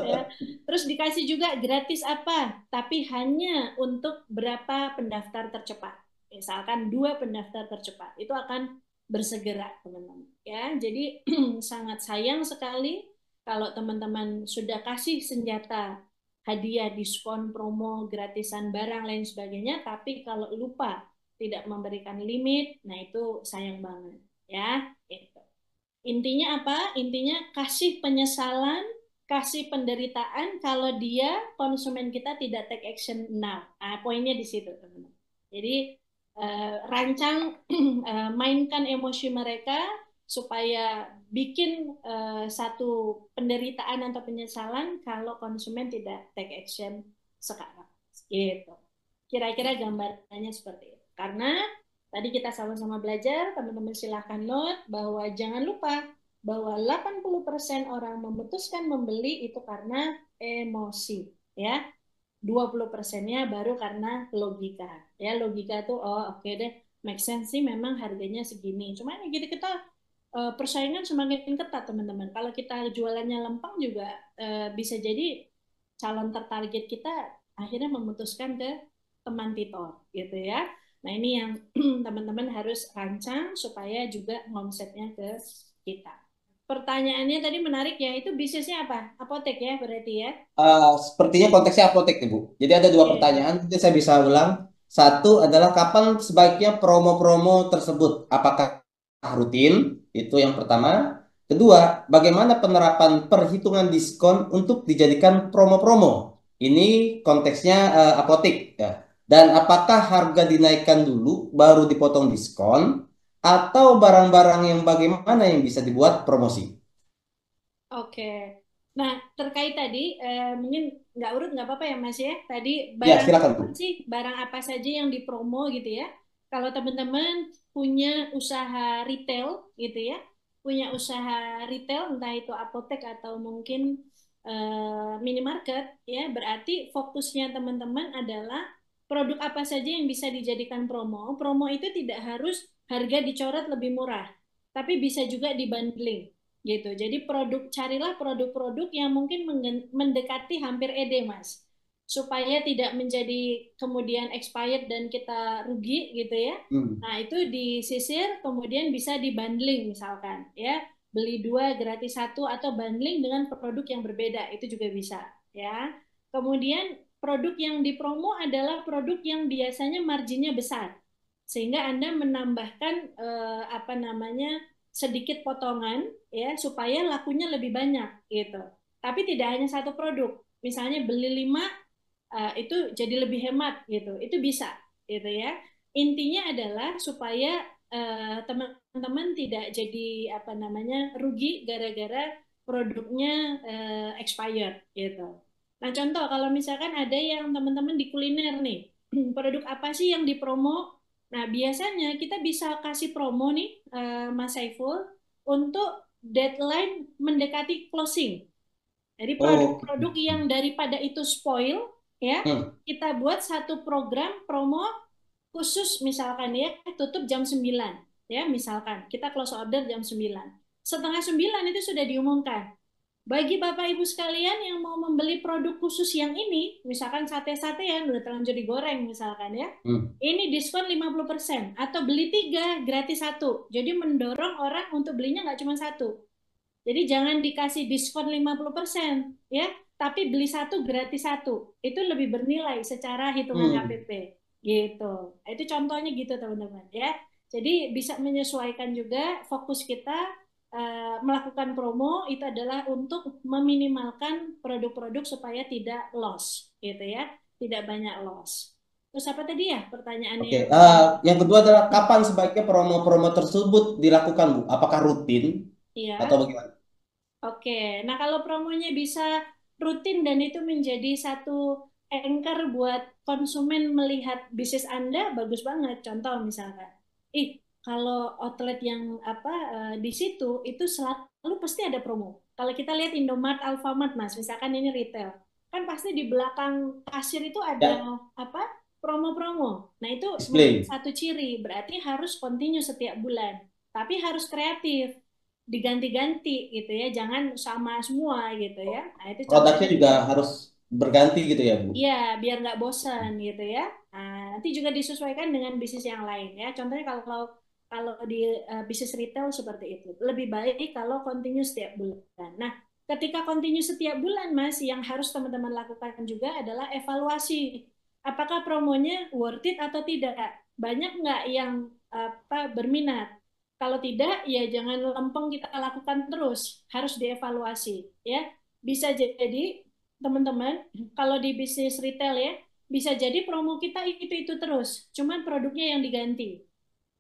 Ya. Terus dikasih juga gratis apa? Tapi hanya untuk berapa pendaftar tercepat. Misalkan 2 pendaftar tercepat. Itu akan bersegera, teman-teman. Ya, jadi sangat sayang sekali kalau teman-teman sudah kasih senjata hadiah, diskon, promo, gratisan barang lain sebagainya, tapi kalau lupa tidak memberikan limit, nah itu sayang banget, ya. Itu. Intinya apa? Intinya kasih penyesalan, kasih penderitaan kalau dia konsumen kita tidak take action now. Nah, poinnya di situ, teman-teman. Jadi rancang, mainkan emosi mereka supaya bikin satu penderitaan atau penyesalan kalau konsumen tidak take action sekarang. Gitu. Kira-kira gambarannya seperti itu. Karena tadi kita sama-sama belajar, teman-teman silahkan note bahwa jangan lupa bahwa 80% orang memutuskan membeli itu karena emosi, ya. 20%-nya baru karena logika. Ya, logika tuh oh oke deh, make sense sih memang harganya segini. Cuma gitu kita persaingan semakin ketat, teman-teman. Kalau kita jualannya lempeng juga bisa jadi calon tertarget kita akhirnya memutuskan ke teman titor gitu ya. Nah, ini yang teman-teman harus rancang supaya juga ngomsetnya ke kita. Pertanyaannya tadi menarik ya, itu bisnisnya apa? Apotek ya berarti ya? Sepertinya konteksnya apotek nih Bu. Jadi ada dua Iya. pertanyaan, mungkin saya bisa ulang. Satu adalah kapan sebaiknya promo-promo tersebut? Apakah rutin? Itu yang pertama. Kedua, bagaimana penerapan perhitungan diskon untuk dijadikan promo-promo? Ini konteksnya apotek ya. Dan apakah harga dinaikkan dulu baru dipotong diskon atau barang-barang yang bagaimana yang bisa dibuat promosi? Oke. Nah, terkait tadi, mungkin nggak urut nggak apa-apa ya Mas ya. Tadi Ya, barang silakan apa Bu. sih, barang apa saja yang dipromo gitu ya. Kalau teman-teman punya usaha retail gitu ya, punya usaha retail entah itu apotek atau mungkin minimarket ya, berarti fokusnya teman-teman adalah produk apa saja yang bisa dijadikan promo. Promo itu tidak harus harga dicoret lebih murah, tapi bisa juga dibundling gitu. Jadi carilah produk-produk yang mungkin mendekati hampir ED, Mas. Supaya tidak menjadi kemudian expired dan kita rugi gitu ya. Hmm. Nah, itu disisir kemudian bisa dibundling misalkan ya. Beli dua gratis satu atau bundling dengan produk yang berbeda itu juga bisa ya. Kemudian produk yang dipromo adalah produk yang biasanya marginnya besar sehingga Anda menambahkan apa namanya sedikit potongan ya supaya lakunya lebih banyak gitu. Tapi tidak hanya satu produk. Misalnya beli 5 itu jadi lebih hemat gitu. Itu bisa gitu ya. Intinya adalah supaya teman-teman tidak jadi apa namanya rugi gara-gara produknya expired gitu. Nah, contoh kalau misalkan ada yang teman-teman di kuliner nih, produk apa sih yang dipromo? Nah, biasanya kita bisa kasih promo nih, Mas Saiful, untuk deadline mendekati closing. Jadi Oke. produk-produk yang daripada itu spoil, ya, Hmm. kita buat satu program promo khusus misalkan ya, tutup jam 9, ya, misalkan kita close order jam 9. Setengah 9 itu sudah diumumkan. Bagi Bapak Ibu sekalian yang mau membeli produk khusus yang ini, misalkan sate-sate yang udah terlanjur digoreng misalkan ya, Hmm. ini diskon 50% atau beli 3 gratis satu. Jadi mendorong orang untuk belinya nggak cuma satu. Jadi jangan dikasih diskon 50% ya, tapi beli satu gratis satu. Itu lebih bernilai secara hitungan Hmm. HPP gitu. Itu contohnya gitu teman-teman ya. Jadi bisa menyesuaikan juga fokus kita melakukan promo itu adalah untuk meminimalkan produk-produk supaya tidak loss gitu ya. Tidak banyak loss. Terus apa tadi ya pertanyaannya Oke. yang kedua? Yang kedua adalah kapan sebaiknya promo-promo tersebut dilakukan, Bu? Apakah rutin atau Iya. bagaimana? Oke, nah kalau promonya bisa rutin dan itu menjadi satu anchor buat konsumen melihat bisnis Anda, bagus banget. Contoh misalkan, ih kalau outlet yang apa di situ itu selalu pasti ada promo. Kalau kita lihat Indomart, Alfamart, Mas, misalkan ini retail, kan pasti di belakang kasir itu ada Ya, apa promo-promo. Nah itu menjadi display. satu ciri, berarti harus continue setiap bulan. Tapi harus kreatif diganti-ganti gitu ya, jangan sama semua gitu ya. Nah, itu Produknya contohnya juga gitu. harus berganti gitu ya, Bu? Iya, biar nggak bosan gitu ya. Nah, nanti juga disesuaikan dengan bisnis yang lain ya. Contohnya kalau kalau di bisnis retail seperti itu. Lebih baik kalau continue setiap bulan. Nah, ketika continue setiap bulan, Mas, yang harus teman-teman lakukan juga adalah evaluasi. Apakah promonya worth it atau tidak? Banyak nggak yang apa berminat? Kalau tidak, ya jangan lempeng kita lakukan terus. Harus dievaluasi ya. Bisa jadi teman-teman kalau di bisnis retail ya, bisa jadi promo kita itu terus, cuman produknya yang diganti.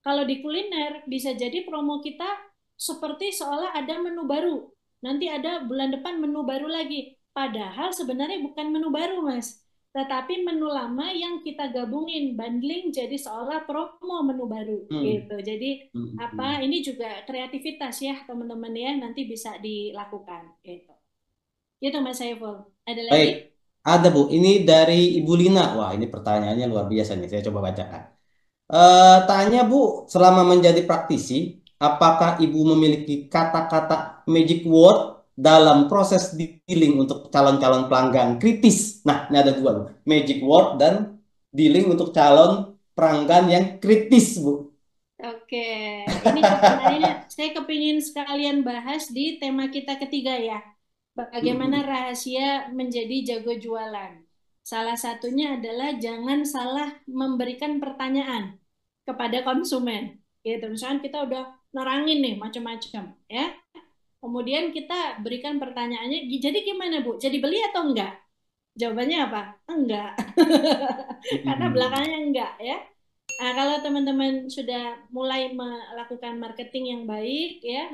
Kalau di kuliner, bisa jadi promo kita seperti seolah ada menu baru. Nanti ada bulan depan menu baru lagi. Padahal sebenarnya bukan menu baru, Mas. Tetapi menu lama yang kita gabungin, bundling jadi seolah promo menu baru Hmm. gitu. Jadi Hmm. Hmm. apa ini juga kreativitas ya teman-teman ya nanti bisa dilakukan gitu. Itu Mas Saiful. Ada Baik, lagi? ada Bu. Ini dari Ibu Lina. Wah, ini pertanyaannya luar biasa nih. Saya coba bacakan. Tanya Bu, selama menjadi praktisi, apakah Ibu memiliki kata-kata magic word dalam proses dealing untuk calon-calon pelanggan kritis? Nah, ini ada dua, Bu. Magic word dan dealing untuk calon pelanggan yang kritis, Bu. Oke, ini sebenarnya saya kepingin sekalian bahas di tema kita ketiga ya. Bagaimana rahasia menjadi jago jualan. Salah satunya adalah jangan salah memberikan pertanyaan kepada konsumen. Gitu. Misalnya kita udah nerangin nih macam-macam ya. Kemudian kita berikan pertanyaannya, jadi gimana Bu? Jadi beli atau enggak? Jawabannya apa? Enggak. Karena belakangnya enggak ya. Nah, kalau teman-teman sudah mulai melakukan marketing yang baik ya,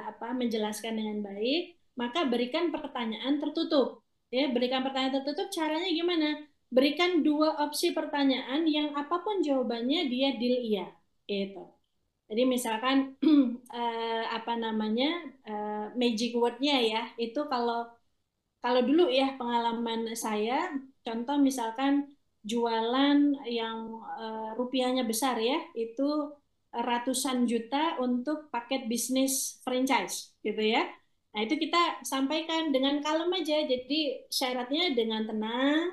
apa menjelaskan dengan baik, maka berikan pertanyaan tertutup. Ya, berikan pertanyaan tertutup caranya gimana? Berikan dua opsi pertanyaan yang apapun jawabannya dia deal iya. Gitu. Jadi misalkan apa namanya magic wordnya ya itu kalau kalau dulu ya pengalaman saya, contoh misalkan jualan yang rupiahnya besar ya, itu ratusan juta untuk paket bisnis franchise gitu ya. Nah itu kita sampaikan dengan kalem aja, jadi syaratnya dengan tenang,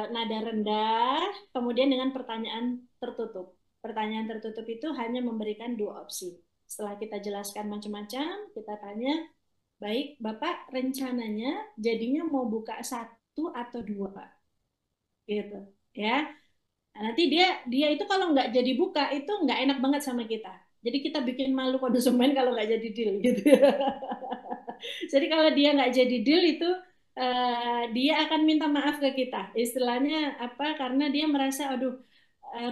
nada rendah, kemudian dengan pertanyaan tertutup. Pertanyaan tertutup itu hanya memberikan dua opsi. Setelah kita jelaskan macam-macam, kita tanya, baik, Bapak rencananya jadinya mau buka satu atau dua, Pak? Gitu, ya. Nah, nanti dia dia itu kalau nggak jadi buka itu nggak enak banget sama kita. Jadi kita bikin malu konsumen kalau nggak jadi deal gitu. Jadi kalau dia nggak jadi deal itu dia akan minta maaf ke kita. Istilahnya apa? Karena dia merasa, aduh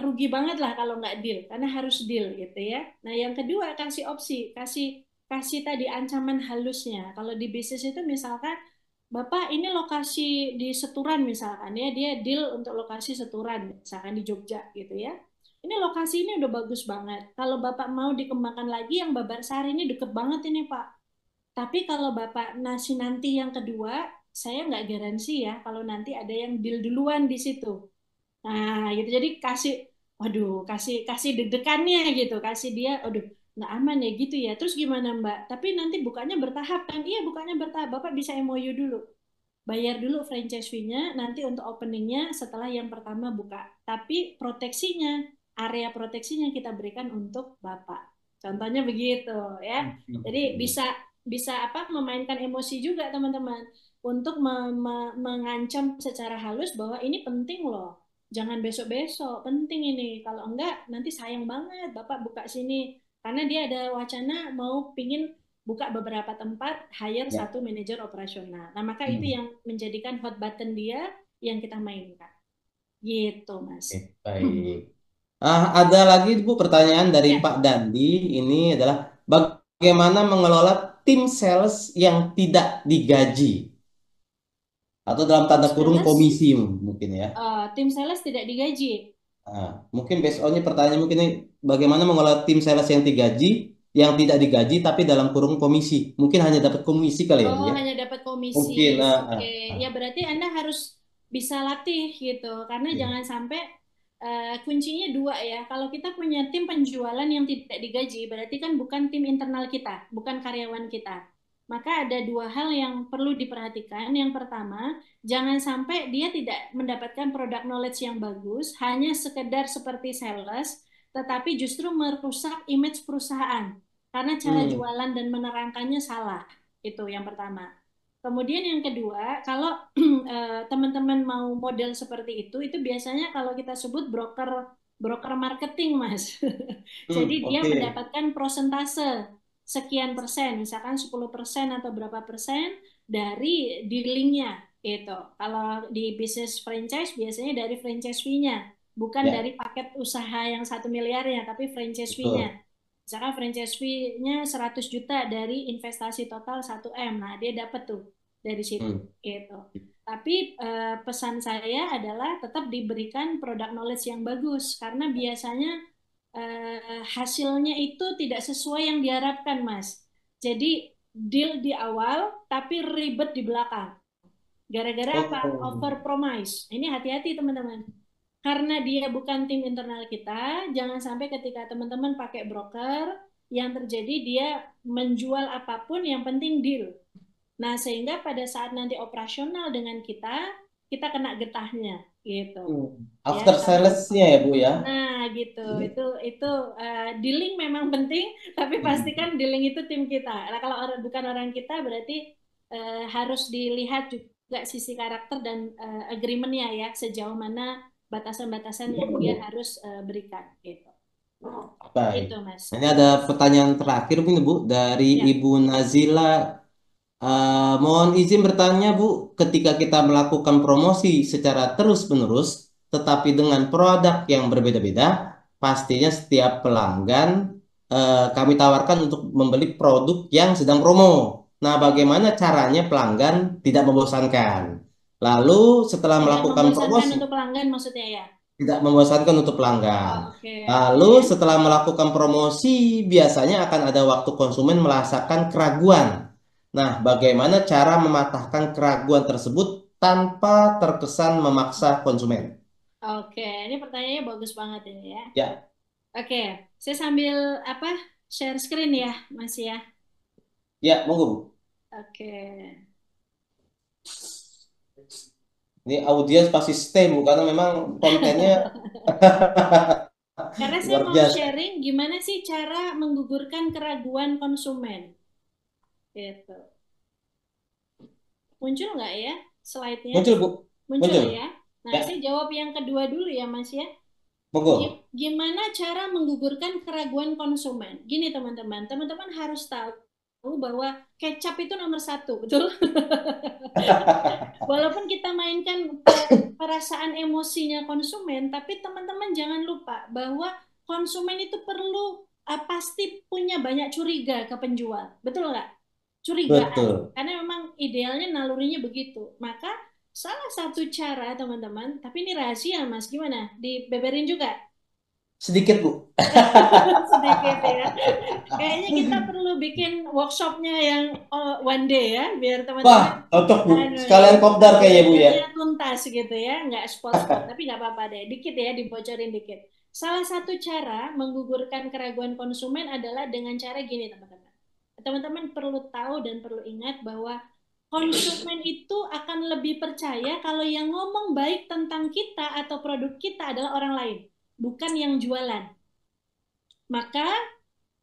rugi banget lah kalau nggak deal, karena harus deal gitu ya. Nah yang kedua kasih opsi, kasih kasih tadi ancaman halusnya. Kalau di bisnis itu misalkan Bapak ini lokasi di Seturan misalkan ya, dia deal untuk lokasi Seturan, misalkan di Jogja gitu ya. Ini lokasi ini udah bagus banget. Kalau Bapak mau dikembangkan lagi yang Babarsari ini deket banget ini Pak. Tapi kalau Bapak nasi nanti yang kedua, saya nggak garansi ya kalau nanti ada yang deal duluan di situ. Nah, gitu. Jadi kasih, waduh, kasih kasih deg-degannya gitu, kasih dia, waduh, nggak aman ya gitu ya. Terus gimana Mbak? Tapi nanti bukanya bertahap kan? Iya, bukanya bertahap. Bapak bisa MOU dulu. Bayar dulu franchise fee-nya, nanti untuk openingnya setelah yang pertama buka. Tapi proteksinya, area proteksinya kita berikan untuk Bapak. Contohnya begitu ya. Jadi bisa bisa apa memainkan emosi juga teman-teman untuk mengancam secara halus bahwa ini penting loh. Jangan besok-besok, penting ini. Kalau enggak nanti sayang banget Bapak buka sini. Karena dia ada wacana mau pingin buka beberapa tempat, hire Ya. satu manajer operasional. Nah, maka itu Hmm. yang menjadikan hot button dia yang kita mainkan. Gitu, Oke, Mas. baik. Ada lagi Bu pertanyaan dari Ya, Pak Dandi. Ini adalah bagaimana mengelola tim sales yang tidak digaji atau dalam tim tanda kurung sales, komisi mungkin ya. tim sales tidak digaji. Mungkin based on-nya pertanyaan mungkin ini, bagaimana mengelola tim sales yang digaji, yang tidak digaji tapi dalam kurung komisi. Mungkin hanya dapat komisi kali ya Bu Oh, ya. hanya dapat komisi. Mungkin. Oke, ya berarti Anda harus bisa latih gitu. Karena Oke. jangan sampai kuncinya dua ya. Kalau kita punya tim penjualan yang tidak digaji, berarti kan bukan tim internal kita, bukan karyawan kita. Maka ada dua hal yang perlu diperhatikan. Yang pertama, jangan sampai dia tidak mendapatkan produk knowledge yang bagus, hanya sekedar seperti sales, tetapi justru merusak image perusahaan karena cara Hmm. jualan dan menerangkannya salah. Itu yang pertama. Kemudian yang kedua, kalau teman-teman mau model seperti itu biasanya kalau kita sebut broker broker marketing, Mas. Jadi dia Oke. mendapatkan prosentase sekian persen, misalkan 10% atau berapa persen dari dealingnya itu. Kalau di bisnis franchise biasanya dari franchise fee-nya, bukan Ya, dari paket usaha yang 1 miliarnya, tapi franchise fee-nya. betul. Misalkan franchise fee-nya 100 juta dari investasi total 1 M. Nah, dia dapat tuh dari situ Hmm. gitu. Tapi pesan saya adalah tetap diberikan produk knowledge yang bagus karena biasanya hasilnya itu tidak sesuai yang diharapkan, Mas. Jadi deal di awal tapi ribet di belakang. Gara-gara apa? Oh. Over promise. Ini hati-hati teman-teman. Karena dia bukan tim internal kita, jangan sampai ketika teman-teman pakai broker, yang terjadi dia menjual apapun, yang penting deal. Nah, sehingga pada saat nanti operasional dengan kita kena getahnya, gitu. Ya, After karena sales-nya ya Bu ya. nah gitu, itu dealing memang penting, tapi pastikan dealing itu tim kita. Nah, kalau bukan orang kita, berarti harus dilihat juga sisi karakter dan agreement-nya ya, sejauh mana batasan-batasan yang dia harus berikan, gitu. Baik. Itu, Mas. Ini ada pertanyaan terakhir mungkin Bu dari Ya. Ibu Nazila. Mohon izin bertanya Bu, ketika kita melakukan promosi secara terus-menerus, tetapi dengan produk yang berbeda-beda, pastinya setiap pelanggan kami tawarkan untuk membeli produk yang sedang promo. Nah, bagaimana caranya pelanggan tidak membosankan? Lalu setelah Tidak melakukan membosankan promosi, untuk pelanggan maksudnya ya. tidak membosankan untuk pelanggan. Oke, oke. Lalu setelah melakukan promosi, biasanya akan ada waktu konsumen merasakan keraguan. Nah, bagaimana cara mematahkan keraguan tersebut tanpa terkesan memaksa konsumen? Oke, ini pertanyaannya bagus banget ini ya. Ya, Oke, saya sambil apa share screen ya, Mas ya. ya, monggo, Bu. Oke. Ini audiens pasti stay, Bu, karena memang kontennya Karena saya luar mau biasa. sharing gimana sih cara menggugurkan keraguan konsumen. Gitu. Muncul nggak ya slide-nya? Muncul, Bu. Muncul Muncul. ya. Nah, Ya, saya jawab yang kedua dulu ya, Mas ya. monggo. Gimana cara menggugurkan keraguan konsumen? Gini teman-teman, teman-teman harus tahu bahwa kecap itu nomor satu, betul? Walaupun kita mainkan perasaan emosinya konsumen, tapi teman-teman jangan lupa bahwa konsumen itu perlu pasti punya banyak curiga ke penjual, betul nggak? Curigaan, Betul. karena memang idealnya nalurinya begitu. Maka salah satu cara teman-teman, tapi ini rahasia Mas, gimana? Dibeberin juga? Sedikit, Bu. Sedikit ya. Kayaknya kita perlu bikin workshopnya yang one day ya, biar Wah, teman-teman cocok, Bu. anu ya, Sekalian kopdar kayaknya, Bu, ya. belajarnya tuntas gitu ya, nggak spot-spot, tapi nggak apa-apa deh, dikit ya, dibocorin dikit. Salah satu cara menggugurkan keraguan konsumen adalah dengan cara gini teman-teman. Teman-teman perlu tahu dan perlu ingat bahwa konsumen itu akan lebih percaya kalau yang ngomong baik tentang kita atau produk kita adalah orang lain, bukan yang jualan. Maka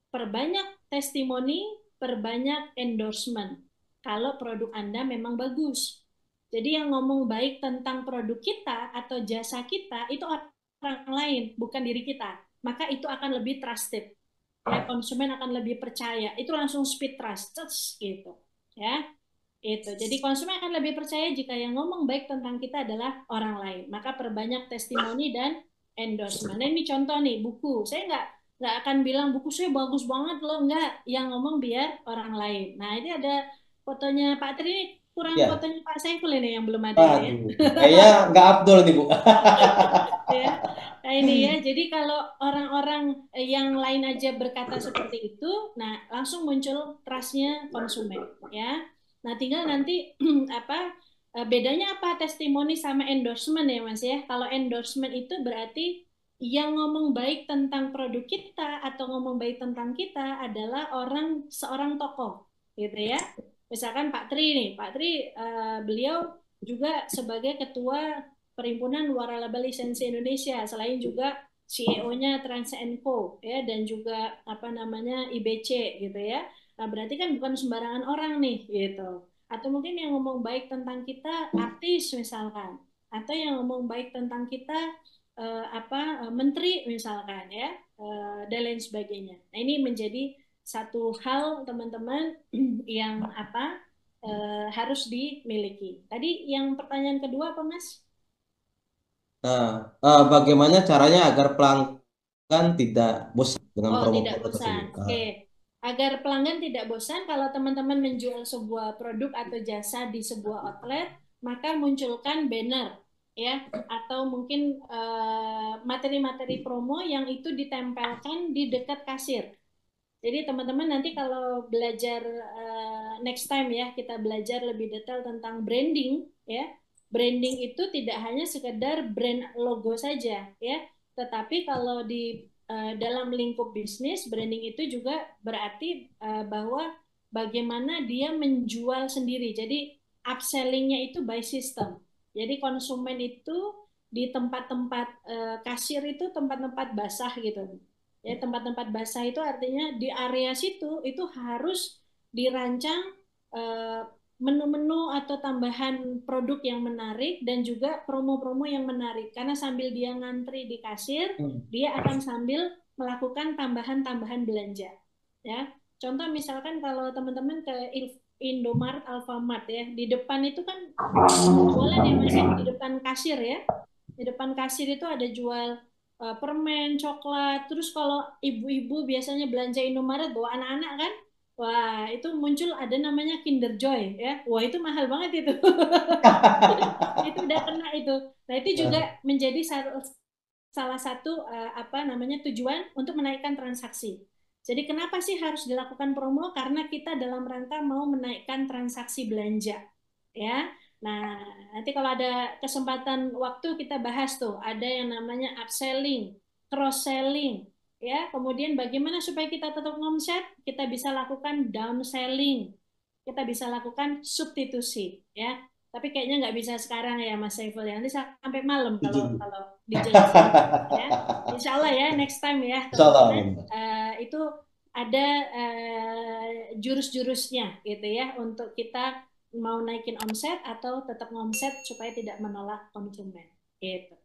perbanyak testimoni, perbanyak endorsement. Kalau produk Anda memang bagus. Jadi yang ngomong baik tentang produk kita atau jasa kita itu orang lain, bukan diri kita. Maka itu akan lebih trusted. Ya, konsumen akan lebih percaya. Itu langsung speed trust, gitu. Ya, itu. Jadi konsumen akan lebih percaya jika yang ngomong baik tentang kita adalah orang lain. Maka perbanyak testimoni dan endorsement. Nah, ini contoh nih buku. Saya nggak akan bilang buku saya bagus banget loh, nggak. Yang ngomong biar orang lain. Nah, ini ada fotonya Pak Tri, ini kurang Ya. fotonya Pak Saiful ini yang belum ada ini ya. Waduh. Kayaknya nggak Abdul nih, Bu. Ya. Nah ini ya, jadi kalau orang-orang yang lain aja berkata seperti itu, nah langsung muncul trustnya konsumen, ya. Nah tinggal nanti apa bedanya apa testimoni sama endorsement ya Mas ya. Kalau endorsement itu berarti yang ngomong baik tentang produk kita atau ngomong baik tentang kita adalah seorang tokoh, gitu ya. Misalkan Pak Tri nih, Pak Tri beliau juga sebagai ketua Perhimpunan Waralaba Lisensi Indonesia, selain juga CEO-nya Trans Co ya dan juga apa namanya IBC gitu ya. Nah, berarti kan bukan sembarangan orang nih gitu. Atau mungkin yang ngomong baik tentang kita artis misalkan, atau yang ngomong baik tentang kita menteri misalkan ya, dan lain sebagainya. Nah, ini menjadi satu hal teman-teman yang harus dimiliki. Tadi yang pertanyaan kedua apa Mas? Nah, bagaimana caranya agar pelanggan tidak bosan dengan Oh, tidak promo-promo bosan. tersebut? Oke. Agar pelanggan tidak bosan, kalau teman-teman menjual sebuah produk atau jasa di sebuah outlet, maka munculkan banner ya atau mungkin materi-materi promo yang itu ditempelkan di dekat kasir. Jadi teman-teman nanti kalau belajar next time ya kita belajar lebih detail tentang branding ya. Branding itu tidak hanya sekedar brand logo saja ya, tetapi kalau di dalam lingkup bisnis branding itu juga berarti bahwa bagaimana dia menjual sendiri. Jadi upsellingnya itu by system. Jadi konsumen itu di tempat-tempat kasir itu tempat-tempat basah gitu. Ya, tempat-tempat basah itu artinya di area situ itu harus dirancang eh, menu-menu atau tambahan produk yang menarik dan juga promo-promo yang menarik. Karena sambil dia ngantri di kasir, Hmm. dia akan sambil melakukan tambahan-tambahan belanja. Ya, contoh misalkan kalau teman-teman ke Indomaret, Alfamart ya, di depan itu kan jualan ya Mas ya, di depan kasir ya. Di depan kasir itu ada jual permen, coklat. Terus kalau ibu-ibu biasanya belanja Indomaret bawa anak-anak kan? Wah, itu muncul ada namanya Kinder Joy ya. Wah, itu mahal banget itu. Itu udah kena itu. Nah, itu juga Nah, menjadi salah satu apa namanya tujuan untuk menaikkan transaksi. Jadi kenapa sih harus dilakukan promo? Karena kita dalam rangka mau menaikkan transaksi belanja, ya. Nah, nanti kalau ada kesempatan waktu kita bahas tuh, ada yang namanya upselling, cross selling, ya. Kemudian bagaimana supaya kita tetap ngomset? Kita bisa lakukan downselling, kita bisa lakukan substitusi, ya. Tapi kayaknya nggak bisa sekarang ya Mas Saiful ya. Nanti sampai malam kalau setuju. kalau dijelasin ya. Insya Allah ya next time ya Insya Allah. teman-teman. Itu ada jurus-jurusnya gitu ya untuk kita mau naikin omset atau tetap ngomset supaya tidak menolak konsumen gitu.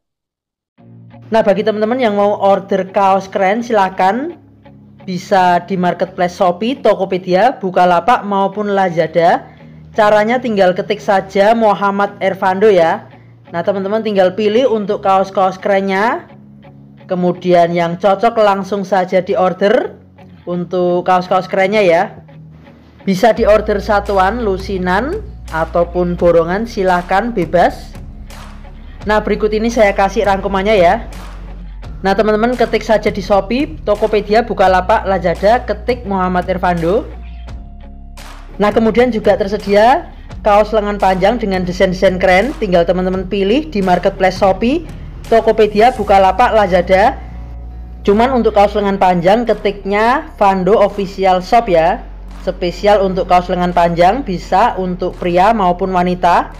Nah, bagi teman-teman yang mau order kaos keren, silakan bisa di marketplace Shopee, Tokopedia, Bukalapak maupun Lazada. Caranya tinggal ketik saja Muhammad Ervando ya. Nah, teman-teman tinggal pilih untuk kaos-kaos kerennya. Kemudian yang cocok langsung saja diorder untuk kaos-kaos kerennya ya. Bisa diorder satuan, lusinan ataupun borongan, silahkan bebas. Nah, berikut ini saya kasih rangkumannya ya. Nah, teman-teman ketik saja di Shopee, Tokopedia, Bukalapak, Lazada, ketik Muhammad Ervando. Nah, kemudian juga tersedia kaos lengan panjang dengan desain-desain keren. Tinggal teman-teman pilih di marketplace Shopee, Tokopedia, Bukalapak, Lazada. Cuman untuk kaos lengan panjang ketiknya Vando Official Shop ya. Spesial untuk kaos lengan panjang, bisa untuk pria maupun wanita.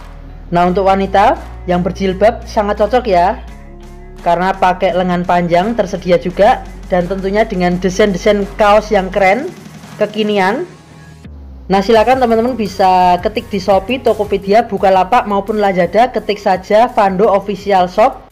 Nah, untuk wanita yang berjilbab sangat cocok ya, karena pakai lengan panjang tersedia juga, dan tentunya dengan desain-desain kaos yang keren, kekinian. Nah, silakan teman-teman bisa ketik di Shopee, Tokopedia, Bukalapak maupun Lazada, ketik saja Vando Official Shop.